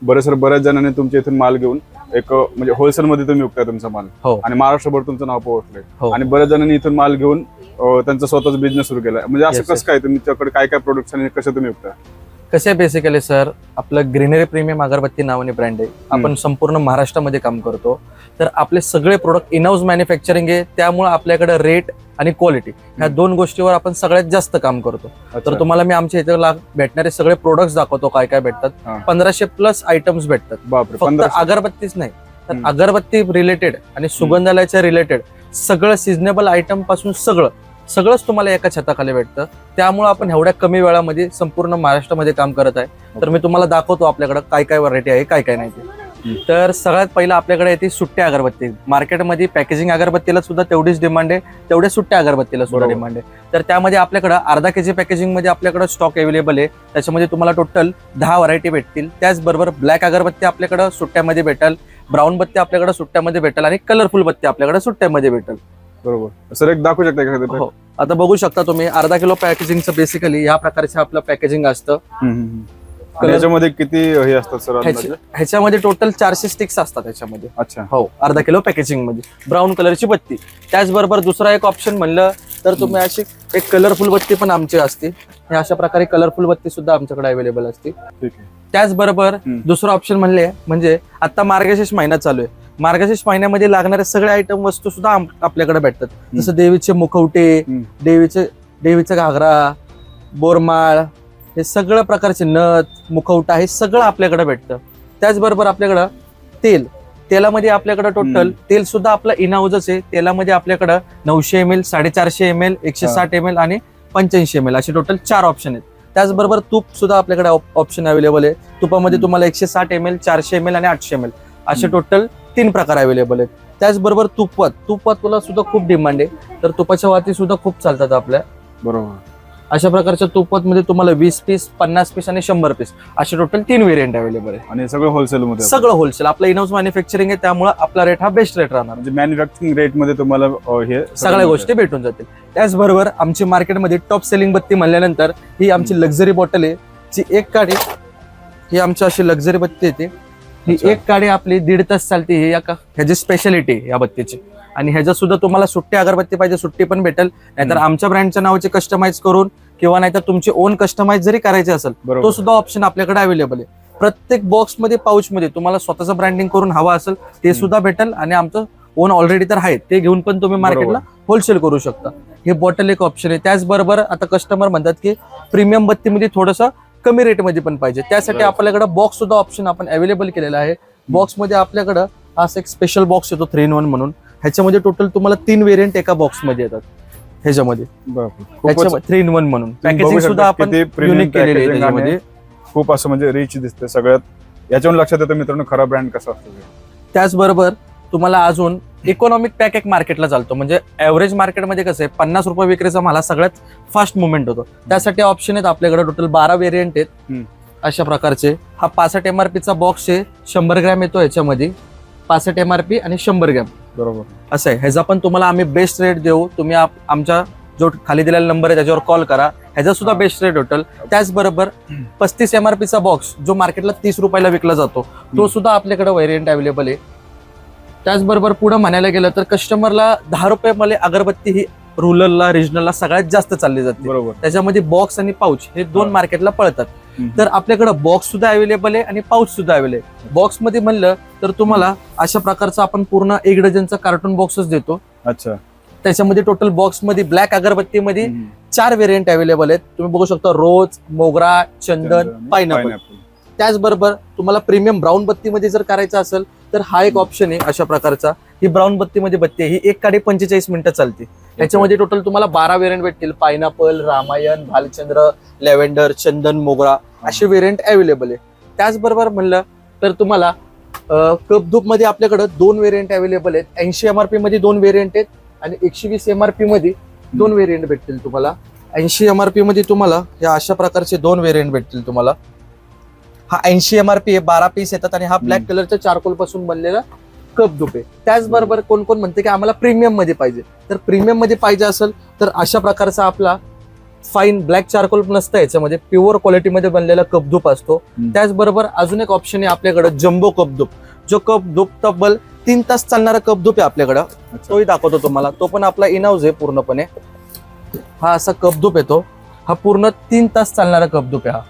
बऱ्याच जणांनी तुमच्या इथून माल घेऊन एक म्हणजे होलसेल मध्ये तुम्ही विकताय तुमचा माल आणि महाराष्ट्रभर तुमचं नाव पोहोचलंय आणि बऱ्याच जणांनी इथून माल घेऊन त्यांचा स्वतःचा बिझनेस सुरू केलाय. म्हणजे असं कसं काय तुमच्याकडे काय काय प्रोडक्ट्स आणि कसं तुम्ही विकताय? कसं आहे बेसिकली सर, आपलं ग्रीनरी प्रीमियम अगरबत्ती नावाने ब्रँड आहे. आपण संपूर्ण महाराष्ट्रामध्ये काम करतो. तर आपले सगळे प्रोडक्ट इन हाऊस मॅन्युफॅक्चरिंग आहे, त्यामुळे आपल्याकडे रेट आणि क्वालिटी ह्या दोन गोष्टीवर आपण सगळ्यात जास्त काम करतो. तर तुम्हाला मी आमच्या इथे भेटणारे सगळे प्रोडक्ट्स दाखवतो काय काय भेटतात. 1500+ आयटम्स भेटतात. फक्त अगरबत्तीच नाही तर अगरबत्ती रिलेटेड आणि सुगंधालयाच्या रिलेटेड सगळं सिजनेबल आयटम पासून सगळंच तुम्हाला एका छताखाली भेटतं. त्यामुळे आपण एवढ्या कमी वेळामध्ये संपूर्ण महाराष्ट्रामध्ये काम करत आहे. तर मी तुम्हाला दाखवतो आपल्याकडे काय काय व्हरायटी आहे, काय काय नाही ते. तर सगळ्यात पहिलं आपल्याकडे येते सुट्ट्या अगरबत्ती. मार्केटमध्ये पॅकेजिंग अगरबत्तीला सुद्धा तेवढीच डिमांड आहे, तेवढ्या सुट्ट्या अगरबत्तीला सुद्धा डिमांड आहे. तर त्यामध्ये आपल्याकडे अर्धा केजी पॅकेजिंग मध्ये आपल्याकडे स्टॉक अवेलेबल आहे. त्याच्यामध्ये तुम्हाला टोटल 10 व्हरायटी भेटतील. त्याचबरोबर ब्लॅक अगरबत्ती आपल्याकडे सुट्ट्यामध्ये भेटेल, ब्राऊन बत्ती आपल्याकडे सुट्ट्यामध्ये भेटेल आणि कलरफुल बत्ती आपल्याकडे सुट्ट्यामध्ये भेटेल. बरोबर सर, एक दाखवू शकता का? हो, आता बघू शकता तुम्ही अर्धा किलो पॅकेजिंगचं बेसिकली या प्रकारचं आपलं पॅकेजिंग असतं. याच्यामध्ये किती हे असतात सर? ह्याच्यामध्ये टोटल 400 स्टिक्स असतात ह्याच्यामध्ये. अच्छा. हो, अर्धा किलो पॅकेजिंग मध्ये ब्राऊन कलरची बत्ती. त्याचबरोबर दुसरा एक ऑप्शन म्हणलं तर तुम्ही अशी एक कलरफुल बत्ती पण आमची असते. हे अशा प्रकारे कलरफुल बत्ती सुद्धा आमच्याकडे अवेलेबल असते. त्याचबरोबर दुसरा ऑप्शन म्हणले म्हणजे आता मार्गशीर्ष महिना चालू आहे. मार्गशीर्ष महिन्यामध्ये लागणारे सगळे आयटम वस्तू सुद्धा आपल्याकडे भेटतात. जसं देवीचे मुखवटे, देवीचा घागरा, बोरमाळ, हे सगळ्या प्रकारचे नथ, मुखवटा हे सगळं आपल्याकडे भेटतं. त्याचबरोबर आपल्याकडं तेलामध्ये आपल्याकडे टोटल तेल सुद्धा आपलं इन हाऊसच आहे. तेलामध्ये आपल्याकडं 900 ml, 450 ml, 160 ml आणि 85 ml असे टोटल 4 ऑप्शन आहेत. त्याचबरोबर तूप सुद्धा आपल्याकडे ऑप्शन अवेलेबल आहे. तुपामध्ये तुम्हाला 160 ml, 400 ml आणि 800 ml असे टोटल 3 प्रकार अवेलेबल आहेत. त्याचबरोबर तुपातला सुद्धा खूप डिमांड आहे. तर तुपाच्या वाती सुद्धा खूप चालतात आपल्या. बरोबर. अशा प्रकारच्या तुपामध्ये तुम्हाला 20 पीस, 50 पीस आणि 100 पीस असे टोटल 3 व्हेरियंट अवेलेबल आहे. आणि सगळं होलसेल मध्ये? सगळं होलसेल. आपलं इन हाऊस मॅन्युफॅक्चरिंग आहे, त्यामुळे आपला रेट हा बेस्ट रेट राहणार. म्हणजे मॅन्युफॅक्चरिंग रेट मध्ये तुम्हाला हे सगळ्या गोष्टी भेटून जातील. त्याचबरोबर आमची मार्केटमध्ये टॉप सेलिंग बत्ती म्हणल्यानंतर ही आमची लक्झरी बॉटल आहे. जी एक काडी ही आमची अशी लक्झरी बत्ती येते. ही एक काडी आपली 1.5 तास चालते. ही ह्याची स्पेशालिटी आहे या बत्तीची. आणि ह्याच्यात सुद्धा तुम्हाला सुट्टी अगरबत्ती पाहिजे सुट्टी पण भेटेल, नाहीतर आमच्या ब्रँडच्या नावाचे कस्टमाइज करून किंवा नाहीतर तुमचे ओन कस्टमाइज जरी करायचे असेल तो सुद्धा ऑप्शन आपल्याकडे अवेलेबल आहे. प्रत्येक बॉक्स मध्ये पाऊच मध्ये तुम्हाला स्वतःचं ब्रँडिंग करून हवं असेल ते सुद्धा भेटेल. आणि आमचं ओन ऑलरेडी तर आहे ते घेऊन पण तुम्ही मार्केटला होलसेल करू शकता. हे बॉटल एक ऑप्शन आहे. त्याचबरोबर आता कस्टमर म्हणतात की प्रीमियम बत्तीमध्ये थोडंसं कमी रेटमध्ये पण पाहिजे, त्यासाठी आपल्याकडे बॉक्स सुद्धा ऑप्शन आपण अवेलेबल केलेला आहे. बॉक्समध्ये आपल्याकडं असं एक स्पेशल बॉक्स येतो 3 in 1 म्हणून. ह्याच्यामध्ये टोटल तुम्हाला 3 व्हेरियंट एका बॉक्स मध्ये येतात. ह्याच्यामध्ये 3 in 1 म्हणून पॅकेजिंग सुद्धा आपण युनिक केलेली आहे. त्याच्यामध्ये खूप असं म्हणजे रिच दिसते सगळ्यात. याच्यावरून लक्षात येतं मित्रांनो खरा ब्रँड कसा असतो. त्याचबरोबर तुम्हाला अजून इकॉनॉमिक पॅक एक मार्केटला चालतो. म्हणजे ऍव्हरेज मार्केटमध्ये कसं आहे 50 रुपये विक्रीचा माल हा सगळ्यात फास्ट मुवमेंट होतो. त्यासाठी ऑप्शन आहेत आपल्याकडे टोटल 12 व्हेरियंट आहेत अशा प्रकारचे. हा 65 MRP चा बॉक्स आहे. 100 ग्रॅम येतो ह्याच्यामध्ये. 65 MRP आणि 100 ग्रॅम. बरोबर असं आहे. ह्याचा पण तुम्हाला आम्ही बेस्ट रेट देऊ. तुम्ही आमच्या जो खाली दिलेला नंबर आहे त्याच्यावर कॉल करा. ह्याचा सुद्धा बेस्ट रेट होटेल. त्याचबरोबर 35 MRP चा बॉक्स जो मार्केटला 30 रुपयाला विकला जातो तो सुद्धा आपल्याकडे व्हेरियंट अवेलेबल आहे. त्याचबरोबर पुढे म्हणायला गेलं तर कस्टमरला 10 रुपये मध्ये अगरबत्ती ही रुरलला रिजनलला सगळ्यात जास्त चालली जाते. बरोबर. त्याच्यामध्ये बॉक्स आणि पाऊच हे 2 मार्केटला पळतात. तर आपल्याकडे बॉक्स सुद्धा अवेलेबल आहे आणि पाऊच सुद्धा अवेलेबल आहे. बॉक्स मध्ये म्हणलं तर तुम्हाला अशा प्रकारचा आपण पूर्ण 1 डझनचा कार्टून बॉक्सच देतो. अच्छा. त्याच्यामध्ये टोटल बॉक्स मध्ये ब्लॅक अगरबत्तीमध्ये 4 व्हेरियंट अवेलेबल आहेत. तुम्ही बघू शकता रोज, मोगरा, चंदन, पायनॅपल. त्याचबरोबर तुम्हाला प्रीमियम ब्राऊन बत्तीमध्ये जर करायचं असेल तर हा एक ऑप्शन आहे अशा प्रकारचा. ही ब्राऊन बत्तीमध्ये बत्ती आहे. ही एक काडी 45 मिनिटं चालते. त्याच्यामध्ये टोटल तुम्हाला 12 व्हेरियंट भेटतील. पायनॅपल, रामायण, भालचंद्र, लॅव्हेंडर, चंदन, मोगरा असे व्हेरियंट अवेलेबल आहे. त्याचबरोबर म्हणलं तर तुम्हाला कपधूप मध्ये आपल्याकडे 2 व्हेरियंट अवेलेबल आहेत. 80 MRP मध्ये 2 व्हेरियंट आहेत आणि 120 MRP मध्ये 2 व्हेरियंट भेटतील तुम्हाला. 80 MRP मध्ये तुम्हाला या अशा प्रकारचे 2 व्हेरियंट भेटतील तुम्हाला. हा 80 MRP आहे, 12 पीस येतात आणि हा ब्लॅक कलरच्या चारकोल पासून बनलेला कपधूप आहे. त्याचबरोबर कोण कोण म्हणते की आम्हाला प्रीमियम मध्ये पाहिजे, तर प्रीमियम मध्ये पाहिजे असेल तर अशा प्रकारचा आपला फाईन ब्लॅक चारकोल नसतं याच्यामध्ये, प्युअर क्वालिटीमध्ये बनलेला कपधूप असतो. त्याचबरोबर अजून एक ऑप्शन आहे आपल्याकडे जम्बो कपधूप, जो कपधूप तब्बल 3 तास चालणारा कपधूप आहे आपल्याकडं. तोही दाखवतो तुम्हाला. तो पण आपला इनहाऊस आहे पूर्णपणे. हा असा कपधूप येतो. हा पूर्ण 3 तास चालणारा कपधूप आहे. हा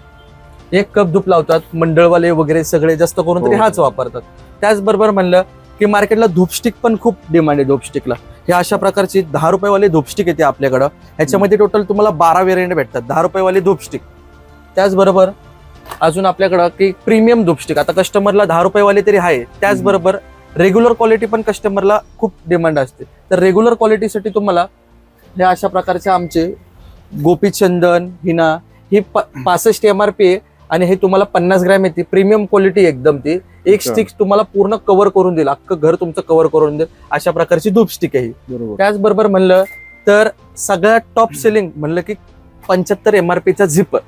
एक कपधूप लावतात मंडळवाले वगैरे सगळे, जास्त करून तरी हाच वापरतात. त्याचबरोबर म्हणलं की मार्केटला धूपस्टिक पण खूप डिमांड आहे. धूपस्टिकला हे अशा प्रकारची 10 रुपयेवाली धूपस्टिक येते आपल्याकडं. ह्याच्यामध्ये टोटल तुम्हाला 12 व्हेरियंट भेटतात. 10 रुपयेवाली धूपस्टिक. त्याचबरोबर अजून आपल्याकडं की प्रीमियम धूपस्टिक, आता कस्टमरला 10 रुपयेवाली तरी आहे. त्याचबरोबर रेग्युलर क्वालिटी पण कस्टमरला खूप डिमांड असते. तर रेग्युलर क्वालिटीसाठी तुम्हाला हे अशा प्रकारचे आमचे गोपीचंदन हिना ही 65 MRP आहे आणि हे तुम्हाला 50 ग्रॅम येते. प्रीमियम क्वालिटी एकदम ती. एक स्टिक तुम्हाला पूर्ण कव्हर करून देईल, अख्खं घर तुमचं कव्हर करून देईल अशा प्रकारची धूप स्टिक आहे ही. त्याचबरोबर म्हणलं तर सगळ्यात टॉप सेलिंग म्हणलं की 75 MRP झिपर.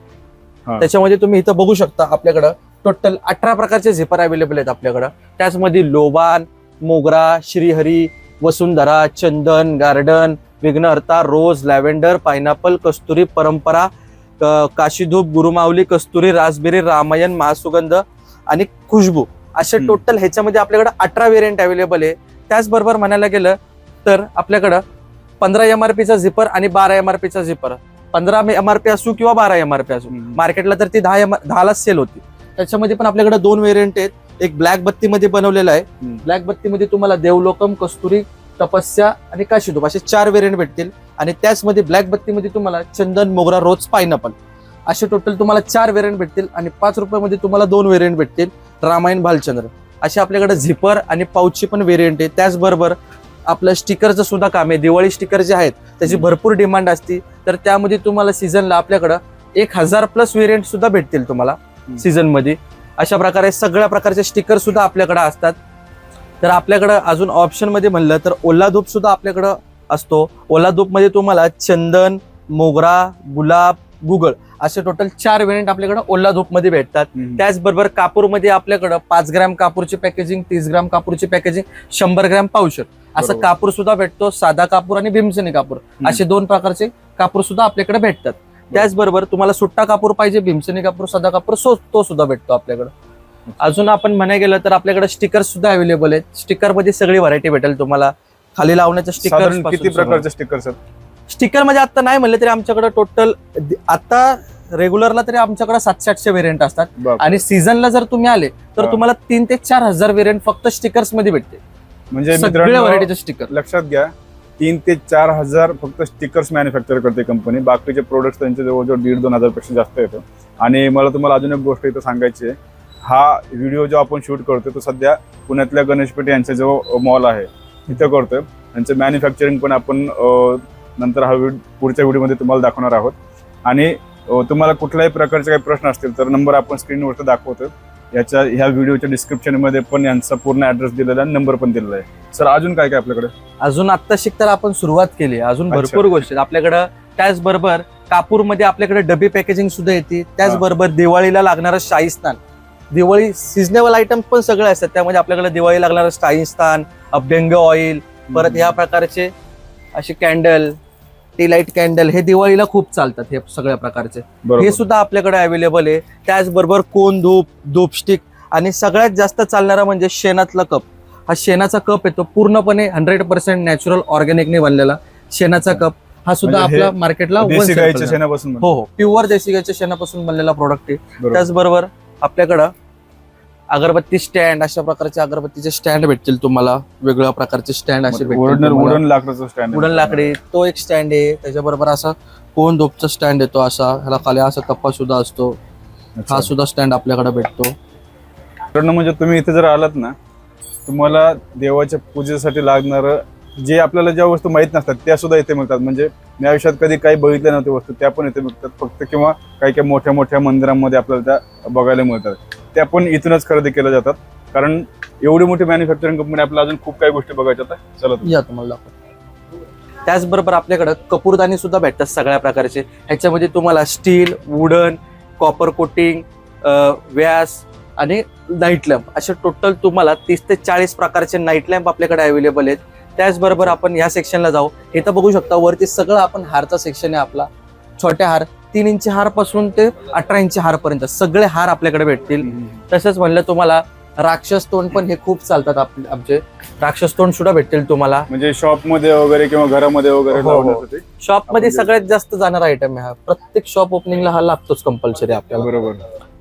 त्याच्यामध्ये तुम्ही इथं बघू शकता आपल्याकडं टोटल 18 प्रकारचे झिपर अवेलेबल आहेत आपल्याकडं. त्याचमध्ये लोबान, मोगरा, श्रीहरी, वसुंधरा, चंदन, गार्डन, विघ्नहर्ता, रोज, लॅव्हेंडर, पायनॅपल, कस्तुरी, परंपरा, काशीधूप, गुरुमावली, कस्तुरी, रासबेरी, रामायण, महासुगंध आणि खुशबू असे टोटल ह्याच्यामध्ये आपल्याकडे 18 व्हेरियंट अवेलेबल आहे. त्याचबरोबर म्हणायला गेलं तर आपल्याकडं 15 MRP झिपर आणि 12 MRP झिपर. 15 MRP असू किंवा 12 MRP असू, मार्केटला तर ती 10 सेल होती. त्याच्यामध्ये पण आपल्याकडे 2 व्हेरियंट आहेत. एक ब्लॅक बत्तीमध्ये बनवलेला आहे. ब्लॅक बत्तीमध्ये तुम्हाला देवलोकम, कस्तुरी, तपस्या आणि काशीधूप असे 4 व्हेरियंट भेटतील. आणि त्याचमध्ये ब्लॅक बत्तीमध्ये तुम्हाला चंदन, मोगरा, रोज, पायनॅपल असे टोटल तुम्हाला 4 व्हेरियंट भेटतील. आणि 5 रुपयामध्ये तुम्हाला 2 व्हेरियंट भेटतील, रामायण, भालचंद्र असे आपल्याकडे झिपर आणि पाऊचचे पण व्हेरियंट आहे. त्याचबरोबर आपलं स्टिकरचं सुद्धा काम आहे. दिवाळी स्टिकर जे आहेत त्याची भरपूर डिमांड असते. तर त्यामध्ये तुम्हाला सीझनला आपल्याकडं 1000+ व्हेरियंट सुद्धा भेटतील तुम्हाला सीझन मध्ये. अशा प्रकारे सगळ्या प्रकारचे स्टिकर सुद्धा आपल्याकडे असतात. तर आपल्याकडं अजून ऑप्शन मध्ये म्हणलं तर ओला धूप सुद्धा आपल्याकडं असतो. ओला धूप मध्ये तुम्हाला चंदन, मोगरा, गुलाब, गुगळ असे टोटल 4 व्हेरियंट आपल्याकडे ओला धूप मध्ये भेटतात. त्याचबरोबर कापूरमध्ये आपल्याकडं 5 ग्रॅम कापूरची पॅकेजिंग, 30 ग्रॅम कापूरची पॅकेजिंग, 100 ग्रॅम पावशर असं कापूर सुद्धा भेटतो. साधा कापूर आणि भीमसेनी कापूर असे 2 प्रकारचे कापूर सुद्धा आपल्याकडे भेटतात. त्याचबरोबर तुम्हाला सुट्टा कापूर पाहिजे, भीमसेनी कापूर, साधा कापूर तो सुद्धा भेटतो आपल्याकडे. अजून आपण म्हणायला गेलं तर आपल्याकडे स्टिकर सुद्धा अवेलेबल आहेत. स्टिकर मध्ये सगळी व्हरायटी भेटेल तुम्हाला. खाली लावण्याचं स्टिकर किती प्रकारचे स्टिकर सर? स्टिकर मध्ये आता नाही म्हणलं तरी आमच्याकडे टोटल आता रेग्युलरला तरी आमच्याकडे 700-800 व्हेरियंट असतात. आणि सीझनला जर तुम्ही आले तर तुम्हाला 3 ते 4 हजार व्हेरियंट फक्त स्टिकर्स मध्ये भेटते. म्हणजे सगळ्या व्हरायटीचे स्टिकर लक्षात घ्या, 3 ते 4 हजार फक्त स्टिकर्स मॅन्युफॅक्चर करते कंपनी. बाकीचे प्रोडक्ट्स त्यांचे जवळजवळ 1,500-2,000 पेक्षा जास्त येतो. आणि मला तुम्हाला अजून एक गोष्ट इथं सांगायची आहे. हा व्हिडिओ जो आपण शूट करतोय तो सध्या पुण्यातल्या गणेशपेठे यांचा जो मॉल आहे तिथं करतोय. त्यांचं मॅन्युफॅक्चरिंग पण आपण नंतर हा पुढच्या व्हिडिओमध्ये तुम्हाला दाखवणार आहोत. आणि तुम्हाला कुठल्याही प्रकारचे काही प्रश्न असतील तर नंबर आपण स्क्रीनवरती दाखवतोय. ह्या व्हिडिओच्या डिस्क्रिप्शन मध्ये पण यांचा पूर्ण ऍड्रेस दिलेला आहे, नंबर पण दिलेला आहे. सर अजून काय काय आपल्याकडे? अजून आता शिकताना आपण सुरुवात केली, अजून भरपूर गोष्टी आपल्याकडे. त्याचबरोबर कापूरमध्ये आपल्याकडे डबी पॅकेजिंग सुद्धा येते. त्याचबरोबर दिवाळीला लागणारं शाहीस्तान, दिवाळी सिजनेबल आयटम पण सगळे असतात. त्यामध्ये आपल्याकडे दिवाळी लागणारं शाहीस्तान, अभ्यंग ऑइल, परत ह्या प्रकारचे असे कॅन्डल, टी लाईट कॅन्डल हे दिवाळीला खूप चालतात. हे सगळ्या प्रकारचे हे सुद्धा आपल्याकडे अवेलेबल आहे. त्याचबरोबर कोन धूप, धूपस्टिक आणि सगळ्यात जास्त चालणारा म्हणजे शेणातला कप. हा शेणाचा कप येतो पूर्णपणे 100% नॅचरल ऑर्गॅनिकने बनलेला शेणाचा कप. हा सुद्धा म्हणजे आपला मार्केटला हो प्युअर देशी गायच्या शेणापासून बनलेला प्रोडक्ट आहे. त्याचबरोबर आपल्याकडं अगरबत्ती स्टँड, अशा प्रकारचे अगरबत्तीचे स्टँड भेटतील तुम्हाला. वेगवेगळ्या प्रकारचे स्टँड असे वुडन लाकडाचं स्टँड, वुडन लाकडी तो एक स्टँड आहे. त्याच्याबरोबर असा कोन धूपचा स्टँड येतो. असा ह्याला खाली असा कप्पा सुद्धा असतो. हा सुद्धा स्टँड आपल्याकडे भेटतो. म्हणजे तुम्ही इथे जर आलात ना, तुम्हाला देवाच्या पूजेसाठी लागणार जे आपल्याला ज्या वस्तू माहित नसतात त्या सुद्धा इथे मिळतात. म्हणजे मी आयुष्यात कधी काही बघितल्या नव्हत्या वस्तू त्या पण इथे मिळतात फक्त. किंवा काही काही मोठ्या मोठ्या मंदिरांमध्ये आपल्याला त्या बघायला मिळतात. त्या पण इथूनच खरेदी केल्या जातात. कारण एवढी मोठी मॅन्युफॅक्चरिंग कंपनी आपल्याला अजून खूप काही गोष्टी बघायच्या आहेत. चला या तुम्हाला. त्याचबरोबर आपल्याकडे कपूरदानी सुद्धा भेटतात सगळ्या प्रकारचे. ह्याच्यामध्ये तुम्हाला स्टील, वुडन, कॉपर कोटिंग, व्यास आणि नाईट लॅम्प असे टोटल तुम्हाला 30 ते 40 प्रकारचे नाईट लॅम्प आपल्याकडे अवेलेबल आहेत. त्याचबरोबर आपण या सेक्शनला जाऊ. हे तर बघू शकता वरती सगळं आपण हारचा सेक्शन आहे आपला. छोटे हार 3 इंची हार पासून ते 18 इंची हार पर्यंत सगळे हार आपल्याकडे भेटतील. तसंच म्हणलं तुम्हाला राक्षस तोंड पण हे खूप चालतात आमचे राक्षस तोंड सुद्धा भेटतील तुम्हाला. म्हणजे शॉप मध्ये वगैरे किंवा घरामध्ये वगैरे लावण्यासाठी शॉप मध्ये सगळ्यात जास्त जाणारा आयटम आहे हा. प्रत्येक शॉप ओपनिंगला हा लागतोच कंपल्सरी आपल्याला. बरोबर.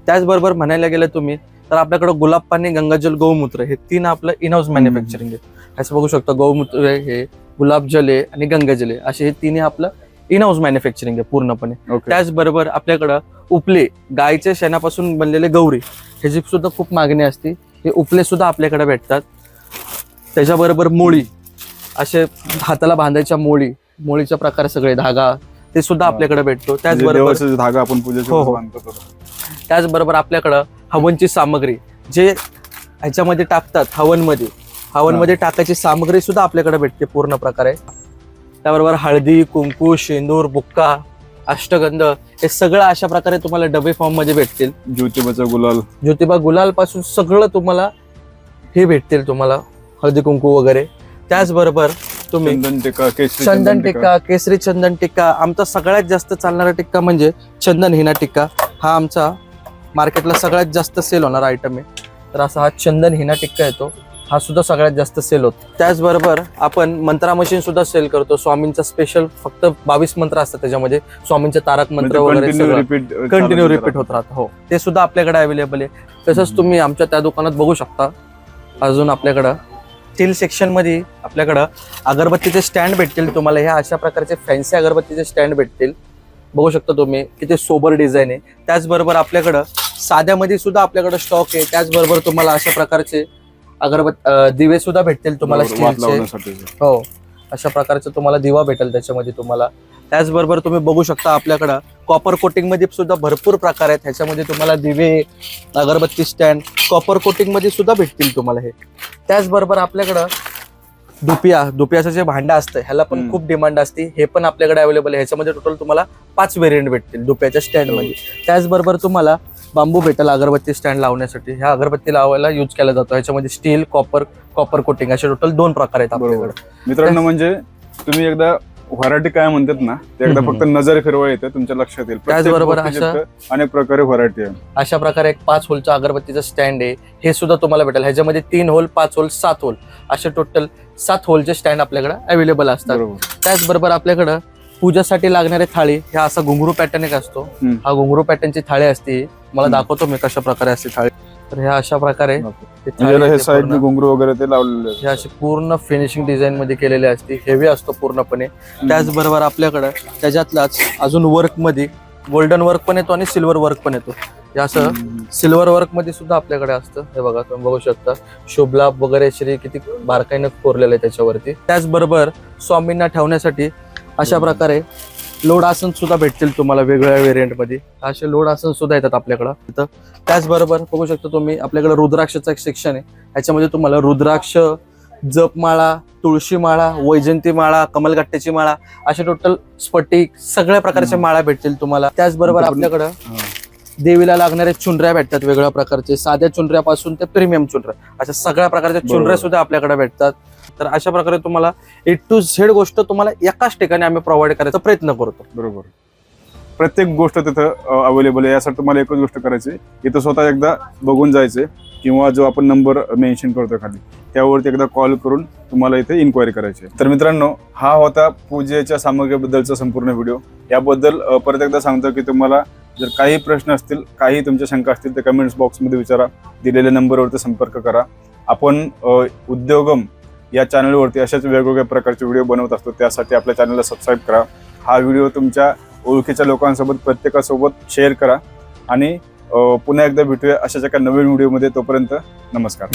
त्याचबरोबर म्हणायला गेलं तुम्ही तर आपल्याकडे गुलाब पाणी, गंगाजल, गौमूत्र हे 3 आपलं इनहाऊस मॅन्युफॅक्चरिंग आहे. असं बघू शकता गौमूत्र हे, गुलाबजल आहे आणि गंगाजल आहे असे हे 3 आपलं इनहाऊस मॅन्युफॅक्चरिंग आहे पूर्णपणे. त्याचबरोबर आपल्याकडं उपले गायच्या शेणापासून बनलेले गौरी ह्याची सुद्धा खूप मागणी असते. हे उपले सुद्धा आपल्याकडे भेटतात. त्याच्याबरोबर मोळी असे हाताला बांधायच्या मोळीच्या प्रकार सगळे धागा ते सुद्धा आपल्याकडे भेटतो. त्याचबरोबर धागा आपण पूजेचा. त्याचबरोबर आपल्याकडं हवनची सामग्री जे ह्याच्यामध्ये टाकतात हवनमध्ये टाकायची सामग्री सुद्धा आपल्याकडे भेटते पूर्ण प्रकारे. त्याबरोबर हळदी, कुंकू, शेंदूर, बुक्का, अष्टगंध हे सगळं अशा प्रकारे तुम्हाला डबे फॉर्म मध्ये भेटतील. ज्योतिबा गुलाल पासून सगळं तुम्हाला हे भेटतील तुम्हाला हळदी कुंकू वगैरे. त्याचबरोबर तुम्ही चंदन टिक्का, केसरी चंदन टिक्का. आमचा सगळ्यात जास्त चालणारा टिक्का म्हणजे चंदन हिना टिक्का. हा आमचा मार्केटला सगळ्यात जास्त सेल होणारा आयटम आहे. तर असा हा चंदन हिना टिक्का येतो, हा सुद्धा सगळ्यात जास्त सेल होतो. त्याचबरोबर आपण मंत्रा मशीन सुद्धा सेल करतो. स्वामींचा स्पेशल फक्त 22 मंत्र असतात त्याच्यामध्ये. स्वामींचे तारक मंत्र वगैरे कंटिन्यू रिपीट होत राहतं. हो, ते सुद्धा आपल्याकडे अवेलेबल आहे. तसंच तुम्ही आमच्या त्या दुकानात बघू शकता. अजून आपल्याकडं स्टील सेक्शन मध्ये आपल्याकडं अगरबत्तीचे स्टँड भेटतील तुम्हाला. ह्या अशा प्रकारचे फॅन्सी अगरबत्तीचे स्टँड भेटतील. बघू शकता तुम्ही किती सोबर डिझाईन आहे. त्याचबरोबर आपल्याकडं साध्यामध्ये सुद्धा आपल्याकडे स्टॉक आहे. त्याचबरोबर तुम्हाला अशा प्रकारचे दिवे सुद्धा भेटतील तुम्हाला स्टीलचे. हो, अशा प्रकारचे तुम्हाला दिवा भेटेल त्याच्यामध्ये तुम्हाला. त्याचबरोबर तुम्ही बघू शकता आपल्याकडं कॉपर कोटिंग मध्ये सुद्धा भरपूर प्रकार आहेत. ह्याच्यामध्ये तुम्हाला दिवे, अगरबत्ती स्टँड कॉपर कोटिंग मध्ये सुद्धा भेटतील तुम्हाला हे. त्याचबरोबर आपल्याकडं दुपियाचं जे भांडं असतं ह्याला पण खूप डिमांड असते. हे पण आपल्याकडे अवेलेबल आहे. ह्याच्यामध्ये टोटल तुम्हाला 5 व्हेरियंट भेटतील दुप्याच्या स्टँड मध्ये. त्याचबरोबर तुम्हाला बांबू भेटेल अगरबत्ती स्टँड लावण्यासाठी. ह्या अगरबत्ती लावायला यूज केला जातो. ह्याच्यामध्ये स्टील, कॉपर कोटिंग असे टोटल 2 प्रकार आहेत आपल्याकडे. मित्रांनो, म्हणजे तुम्ही एकदा व्हरायटी काय म्हणतात ना ते एकदा फक्त नजर फिरवा येते तुमच्या लक्षात येईल. त्याचबरोबर अशा अनेक प्रकारे व्हरायटी आहे. अशा प्रकारे एक 5 होलचा अगरबत्तीचा स्टँड आहे, हे सुद्धा तुम्हाला भेटेल. ह्याच्यामध्ये 3 होल, 5 होल, 7 होल असे टोटल 7 होलचे स्टँड आपल्याकडे अवेलेबल असतात. त्याचबरोबर आपल्याकडं पूजासाठी लागणारे थाळी ह्या असा घुंगरू पॅटर्न एक असतो. हा घुंगरू पॅटर्नची थाळी असते. मला दाखवतो मी कशा प्रकारे असते थाळी. तर ह्या अशा प्रकारे घुंगरू वगैरे ते लावलेले हे असे पूर्ण फिनिशिंग डिझाईन मध्ये केलेले असते. हेवी असतो पूर्णपणे. त्याचबरोबर आपल्याकडे त्याच्यातलाच अजून वर्क मध्ये गोल्डन वर्क पण येतो आणि सिल्वर वर्क पण येतो. हे असं सिल्वर वर्क मध्ये सुद्धा आपल्याकडे असतं. हे बघा, तुम्ही बघू शकता शुभलाभ वगैरे श्री किती बारकाईनं कोरलेलं आहे त्याच्यावरती. त्याचबरोबर स्वामींना ठेवण्यासाठी अशा प्रकारे लोड आसन सुद्धा भेटतील तुम्हाला वेगवेगळ्या व्हेरियंट मध्ये. असे लोड आसन सुद्धा येतात आपल्याकडं. त्याचबरोबर बघू शकता तुम्ही आपल्याकडे रुद्राक्षाचं एक सेक्शन आहे. ह्याच्यामध्ये तुम्हाला रुद्राक्ष, जपमाळा, तुळशी माळा, वैजंती माळा, कमलगट्ट्याची माळा असे टोटल स्फटिक सगळ्या प्रकारच्या माळा भेटतील तुम्हाला. त्याचबरोबर आपल्याकडं देवीला लागणारे चुनऱ्या भेटतात वेगवेगळ्या प्रकारचे. साध्या चुनऱ्यापासून ते प्रीमियम चुनऱ्या अशा सगळ्या प्रकारच्या चुनऱ्या सुद्धा आपल्याकडे भेटतात. तर अशा प्रकारे तुम्हाला A to Z गोष्ट तुम्हाला एकाच ठिकाणी आम्ही प्रोव्हाइड करायचा प्रयत्न करतो. बरोबर. प्रत्येक गोष्ट तिथं अवेलेबल आहे. यासाठी तुम्हाला एकच गोष्ट करायची, इथं स्वतः एकदा बघून जायचे किंवा जो आपण नंबर मेन्शन करतो खाली त्यावरती एकदा कॉल करून तुम्हाला इथे इन्क्वायरी करायची. तर मित्रांनो, हा होता पूजेच्या सामग्रीबद्दलचा संपूर्ण व्हिडिओ. याबद्दल परत एकदा सांगतो की तुम्हाला जर काही प्रश्न असतील, काही तुमच्या शंका असतील तर कमेंट्स बॉक्समध्ये विचारा. दिलेल्या नंबरवरती संपर्क करा. आपण उद्योगम या चॅनलवरती अशाच वेगवेगळ्या प्रकारचे व्हिडिओ बनवत असतो. त्यासाठी आपल्या चॅनलला सबस्क्राईब करा. हा व्हिडिओ तुमच्या ओळखीच्या लोकांसोबत प्रत्येकासोबत शेअर करा आणि पुन्हा एकदा भेटूया अशाच एका नवीन व्हिडिओमध्ये. तोपर्यंत नमस्कार.